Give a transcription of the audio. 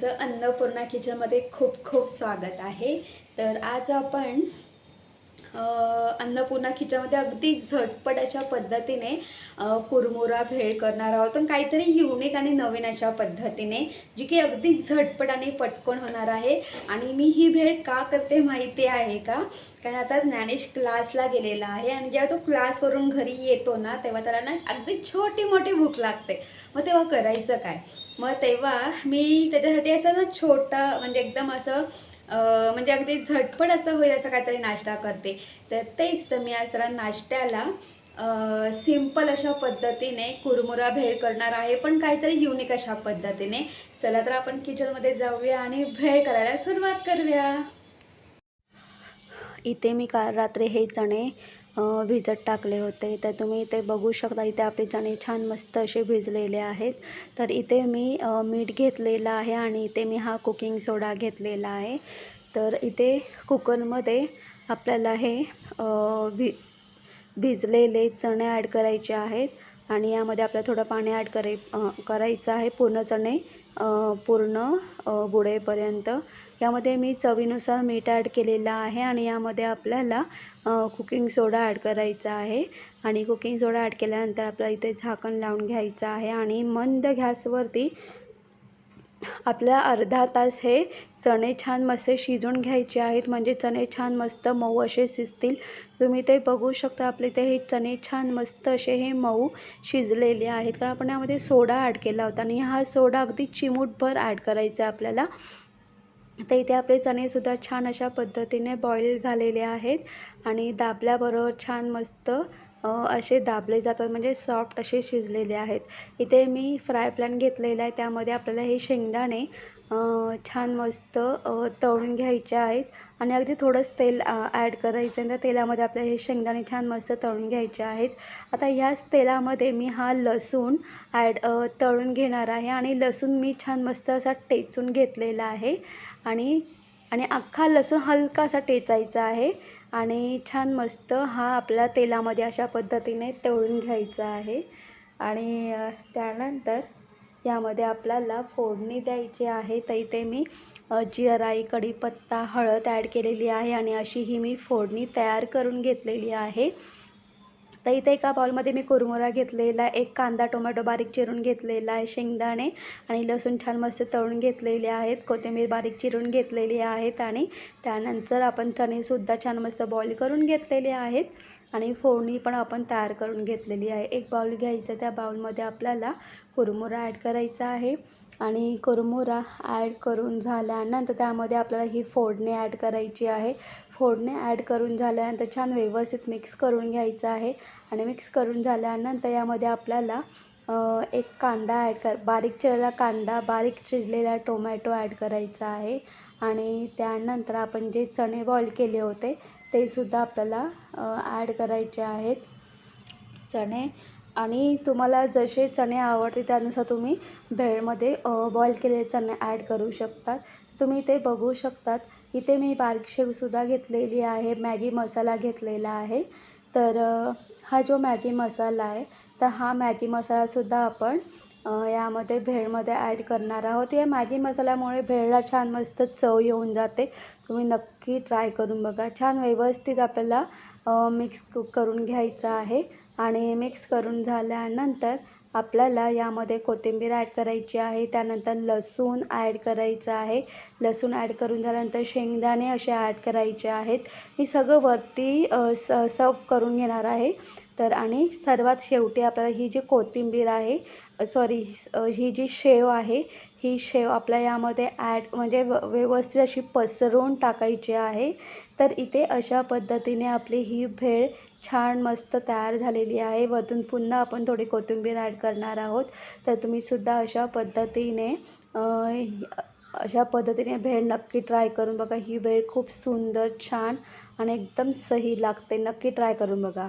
तुमचं अन्नपूर्णा किचनमध्ये खूप खूप स्वागत आहे। तर आज आपण अन्नपूर्णा किचनमध्ये अगदी झटपट अशा पद्धतीने कुरमुरा भेळ करणार आहोत, पण काहीतरी युनिक आणि नवीन अशा पद्धतीने, जी की अगदी झटपट आणि पटकन होणार आहे। आणि मी ही भेळ का करते माहिती आहे का? कारण आता ज्ञानेश क्लासला गेलेला आहे आणि जेव्हा तो क्लासवरून घरी येतो ना, तेव्हा त्याला ना अगदी छोटी मोठी भूक लागते। मग तेव्हा करायचं काय? मग तेव्हा मी त्याच्यासाठी असं ना छोटा म्हणजे एकदम असं म्हणजे अगदी झटपट असं होईल असं काहीतरी नाश्ता करते। तर तेच तर मी आज त्याला नाश्त्याला सिंपल अशा पद्धतीने कुरमुरा भेळ करणार आहे, पण काहीतरी युनिक अशा पद्धतीने। चला तर आपण किचनमध्ये जाऊया आणि भेळ करायला सुरुवात करूया। इथे मी काल रात्री हे चणे भिजत टाकले होते, तर तुम्ही इथे बघू शकता। इथे आपले चणे छान मस्त असे भिजलेले आहेत। तर इथे मी मीठ घेतलेलं आहे आणि इथे मी हा कुकिंग सोडा घेतलेला आहे। तर इथे कुकरमध्ये आपल्याला हे भिजलेले चणे ॲड करायचे आहेत आणि यामध्ये आपल्याला थोडं पाणी ॲड करायचं आहे पूर्ण चणे पूर्ण बुडेपर्यंत। यामध्ये मी चवीनुसार मीठ ॲड केलेलं आहे आणि यामध्ये आपल्याला कुकिंग सोडा ॲड करायचा आहे आणि कुकिंग सोडा ॲड केल्यानंतर आपल्याला इथे झाकण लावून घ्यायचं आहे आणि मंद गॅसवरती आपल्या अर्धा तास हे चणे छान मस्त शिजवून घ्यायचे आहेत, म्हणजे चणे छान मस्त मऊ असे शिजतील। तुम्ही ते बघू शकता, आपले ते हे चणे छान मस्त असे हे मऊ शिजलेले आहेत, कारण आपण यामध्ये सोडा ॲड केला होता आणि हा सोडा अगदी चिमूटभर ॲड करायचा आहे आपल्याला। तर इथे आपले चणेसुद्धा छान अशा पद्धतीने बॉईल झालेले आहेत आणि दाबल्याबरोबर छान मस्त असे दाबले जातात, म्हणजे सॉफ्ट असे शिजलेले आहेत। इथे मी फ्राय पॅन घेतलेला आहे, त्यामध्ये आपल्याला हे शेंगदाणे छान मस्त तळून घ्यायचे आहेत आणि अगदी थोडंच तेल ॲड करायचं आहे। त्या तेलामध्ये आपल्याला हे शेंगदाणे छान मस्त तळून घ्यायचे आहेत। आता ह्याच तेलामध्ये मी हा लसूण तळून घेणार आहे आणि लसूण मी छान मस्त असा टेचून घेतलेला आहे आणि अख्खा लसूण हलकासा टेचायचा आहे आणि छान मस्त हा आपल्या तेलामध्ये अशा पद्धतीने तळून घ्यायचा आहे। आणि त्यानंतर यामध्ये आपल्याला फोडणी द्यायची आहे। तर इथे मी जिराई, कढीपत्ता, हळद ॲड केलेली आहे आणि अशी ही मी फोडणी तयार करून घेतलेली आहे। तर इथे एका बाउलमध्ये मी कुरमुरा घेतलेला, एक कांदा टोमॅटो बारीक चिरून घेतलेला आहे, शेंगदाणे आणि लसूण छान मस्त तळून घेतलेले आहेत, कोथिंबीर बारीक चिरून घेतलेली आहेत आणि त्यानंतर आपण चणेसुद्धा छान मस्त बॉईल करून घेतलेले आहेत आणि फोडणी पण आपण तयार करून घेतलेली आहे। एक बाउल घ्यायचं, त्या बाउलमध्ये आपल्याला कुरमुरा ॲड करायचा आहे आणि कुरमुरा ॲड करून झाल्यानंतर त्यामध्ये आपल्याला ही फोडणी ॲड करायची आहे। फोडणी ॲड करून झाल्यानंतर छान व्यवस्थित मिक्स करून घ्यायचं आहे आणि मिक्स करून झाल्यानंतर यामध्ये आपल्याला एक कांदा बारीक चिरलेला कांदा, बारीक चिरलेला टोमॅटो ॲड करायचा आहे आणि त्यानंतर आपण जे चणे बॉईल केले होते ते सुद्धा आपल्याला ॲड करायचे आहेत चणे। आणि तुम्हाला जसे चणे आवडते त्यानुसार तुम्ही भेळमध्ये बॉईल केलेले चणे ॲड करू शकतात। तुम्ही इथे बघू शकतात, इथे मी बारीक शेवसुद्धा घेतलेली आहे, मॅगी मसाला घेतलेला आहे। तर हा जो मॅगी मसाला आहे, तर हा मॅगी मसालासुद्धा आपण यामध्ये भेळमध्ये ॲड करणार आहोत। या मॅगी मसाल्यामुळे भेळला छान मस्त चव येऊन जाते, तुम्ही नक्की ट्राय करून बघा। छान व्यवस्थित आपल्याला मिक्स करून घ्यायचं आहे आणि मिक्स करून झाल्यानंतर आपल्याला यामध्ये कोथिंबीर ॲड करायची आहे, त्यानंतर लसूण ॲड करायचं आहे। लसूण ॲड करून झाल्यानंतर शेंगदाणे असे ॲड करायचे आहेत। हे सगळं वरती सर्व करून घेणार आहे। तर आणि सर्वात शेवटी आपल्याला ही जी कोथिंबीर आहे, ही जी शेव आहे, ही शेव आपल्या यामध्ये म्हणजे व्यवस्थित अशी पसरवून टाकायची आहे। तर इथे अशा पद्धतीने आपली ही भेळ छान मस्त तयार झालेली आहे। वरतून पुन्हा आपण थोडी कोथिंबीर ॲड करणार आहोत। तर तुम्हीसुद्धा अशा पद्धतीने भेळ नक्की ट्राय करून बघा। ही भेळ खूप सुंदर, छान आणि एकदम सही लागते, नक्की ट्राय करून बघा।